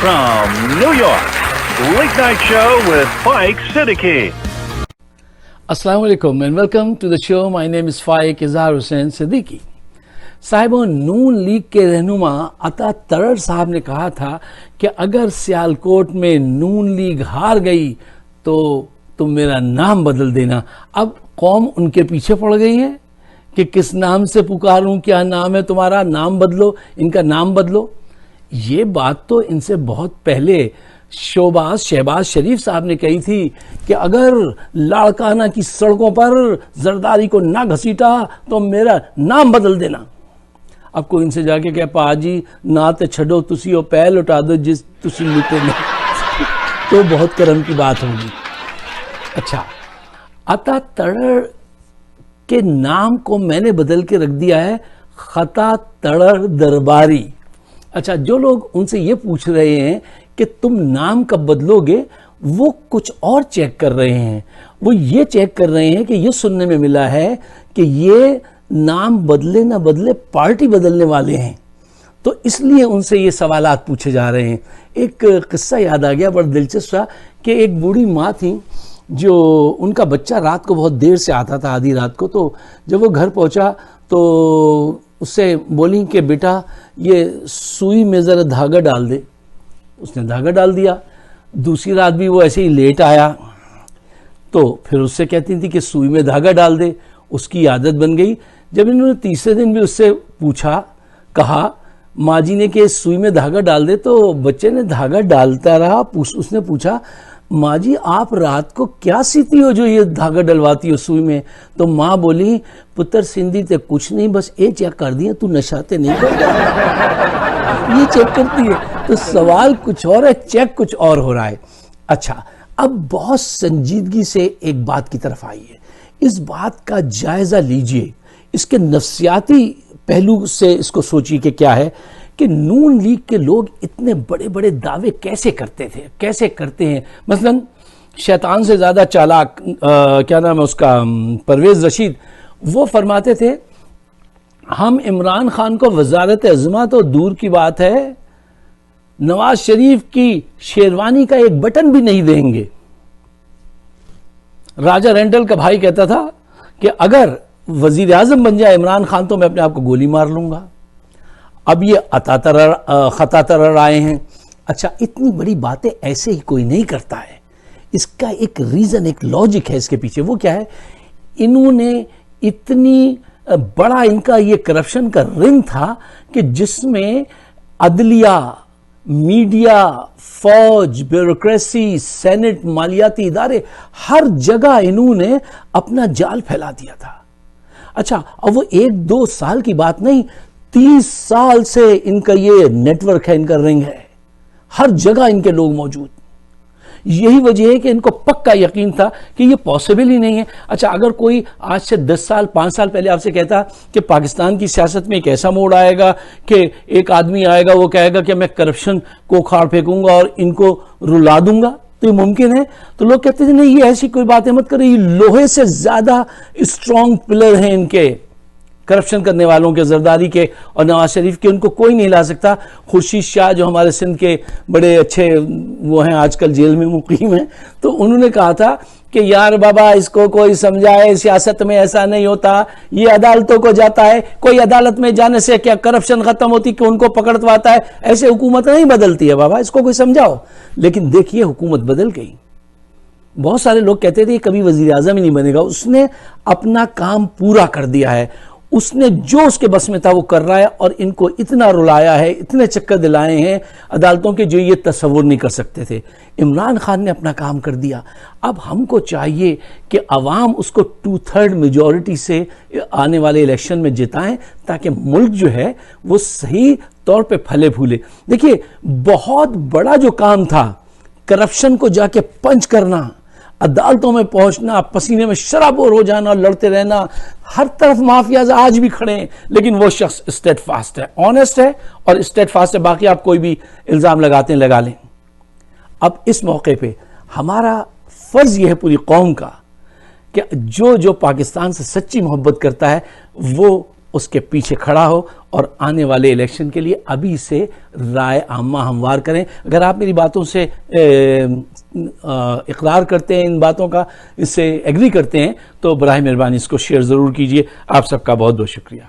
from New York, Late Night Show with Faik Siddiqui. Assalamu alaikum and welcome to the show. My name is Faik Izhar Hussain Siddiqui. साहिबों, Noon league के रहनुमा अता तरर साहब ने कहा था कि अगर सियालकोट में नून लीग हार गई तो तुम मेरा नाम बदल देना। अब कौम उनके पीछे पड़ गई है कि किस नाम से पुकारूं, क्या नाम है तुम्हारा, नाम बदलो, इनका नाम बदलो। ये बात तो इनसे बहुत पहले शहबाज शरीफ साहब ने कही थी कि अगर लाड़काना की सड़कों पर जरदारी को ना घसीटा तो मेरा नाम बदल देना। अब कोई इनसे जाके कहे पाजी ना ते छड़ो तुसी ओ पैर लुटा दो जिस तुसी लुटे नहीं तो बहुत करम की बात होगी। अच्छा, अता तड़र के नाम को मैंने बदल के रख दिया है खता तड़र दरबारी। अच्छा, जो लोग उनसे ये पूछ रहे हैं कि तुम नाम कब बदलोगे, वो कुछ और चेक कर रहे हैं। वो ये चेक कर रहे हैं कि ये सुनने में मिला है कि ये नाम बदले ना बदले पार्टी बदलने वाले हैं, तो इसलिए उनसे ये सवालात पूछे जा रहे हैं। एक किस्सा याद आ गया बड़ा दिलचस्प सा कि एक बूढ़ी माँ थी जो उनका बच्चा रात को बहुत देर से आता था, आधी रात को। तो जब वो घर पहुंचा तो उससे बोली कि बेटा ये सुई में ज़रा धागा डाल दे। उसने धागा डाल दिया। दूसरी रात भी वो ऐसे ही लेट आया तो फिर उससे कहती थी कि सुई में धागा डाल दे। उसकी आदत बन गई। जब इन्होंने तीसरे दिन भी उससे पूछा, कहा माँ जी ने कि सुई में धागा डाल दे, तो बच्चे ने धागा डालता रहा। उसने पूछा माँ जी आप रात को क्या सीती हो जो ये धागा डलवाती हो सुई में? तो माँ बोली पुत्र सिंधी ते कुछ नहीं, बस ये चेक कर दिया तू नशाते नहीं करता ये चेक करती है। तो सवाल कुछ और है, चेक कुछ और हो रहा है। अच्छा, अब बहुत संजीदगी से एक बात की तरफ आइए। इस बात का जायजा लीजिए, इसके नफ्सियाती पहलू से इसको सोचिए कि क्या है कि नून लीग के लोग इतने बड़े बड़े दावे कैसे करते थे, कैसे करते हैं। मसलन शैतान से ज़्यादा चालाक क्या नाम है उसका, परवेज़ रशीद, वो फरमाते थे हम इमरान खान को वजारत अज़मा तो दूर की बात है, नवाज शरीफ की शेरवानी का एक बटन भी नहीं देंगे। राजा रेंडल का भाई कहता था कि अगर वजीर आजम बन जाए इमरान खान तो मैं अपने आप को गोली मार लूंगा। अब ये खता तरर आए हैं। अच्छा, इतनी बड़ी बातें ऐसे ही कोई नहीं करता है, इसका एक रीज़न, एक लॉजिक है इसके पीछे। वो क्या है, इन्होंने इतनी बड़ा इनका ये करप्शन का रिंग था कि जिसमें अदलिया, मीडिया, फौज, ब्यूरोक्रेसी, सेनेट, मालियाती इदारे, हर जगह इन्होंने अपना जाल फैला दिया था। अच्छा, अब वो 1-2 साल की बात नहीं, 30 साल से इनका ये नेटवर्क है, इनका रिंग है, हर जगह इनके लोग मौजूद। यही वजह है कि इनको पक्का यकीन था कि ये पॉसिबल ही नहीं है। अच्छा, अगर कोई आज से 10 साल 5 साल पहले आपसे कहता कि पाकिस्तान की सियासत में एक ऐसा मोड़ आएगा कि एक आदमी आएगा वो कहेगा कि मैं करप्शन को उखाड़ फेंकूंगा और इनको रुला दूंगा, तो ये मुमकिन है? तो लोग कहते थे नहीं, ये ऐसी कोई बातें मत करो, ये लोहे से ज्यादा स्ट्रॉन्ग पिलर हैं इनके, करप्शन करने वालों के, जरदारी के और नवाज शरीफ के, उनको कोई नहीं ला सकता। खुर्शीद शाह जो हमारे सिंध के बड़े अच्छे वो हैं, आजकल जेल में मुकीम हैं, तो उन्होंने कहा था कि यार बाबा इसको कोई समझाए, सियासत में ऐसा नहीं होता, ये अदालतों को जाता है, कोई अदालत में जाने से क्या करप्शन खत्म होती कि उनको पकड़वाता है? ऐसे हुकूमत नहीं बदलती है बाबा, इसको कोई समझाओ। लेकिन देखिए हुकूमत बदल गई। बहुत सारे लोग कहते थे कभी वजीर आजम ही नहीं बनेगा, उसने अपना काम पूरा कर दिया है, उसने जो उसके बस में था वो कर रहा है और इनको इतना रुलाया है, इतने चक्कर दिलाए हैं अदालतों के जो ये तस्वुर नहीं कर सकते थे। इमरान खान ने अपना काम कर दिया। अब हमको चाहिए कि अवाम उसको 2/3 मेजॉरिटी से आने वाले इलेक्शन में जिताएं ताकि मुल्क जो है वो सही तौर पे फले फूले। देखिए, बहुत बड़ा जो काम था करप्शन को जाके पंच करना, अदालतों में पहुंचना, पसीने में शराबोर हो जाना, लड़ते रहना, हर तरफ माफियाज आज भी खड़े हैं, लेकिन वो शख्स स्टेट फास्ट है, ऑनेस्ट है और स्टेट फास्ट है। बाकी आप कोई भी इल्जाम लगाते हैं लगा लें। अब इस मौके पे हमारा फर्ज यह है पूरी कौम का कि जो जो पाकिस्तान से सच्ची मोहब्बत करता है वो اس کے پیچھے کھڑا ہو اور آنے والے الیکشن کے لیے ابھی سے رائے عامہ ہموار کریں. اگر آپ میری باتوں سے اقرار کرتے ہیں، ان باتوں کا اس سے ایگری کرتے ہیں، تو براہ مہربانی اس کو شیئر ضرور کیجئے. آپ سب کا بہت بہت شکریہ.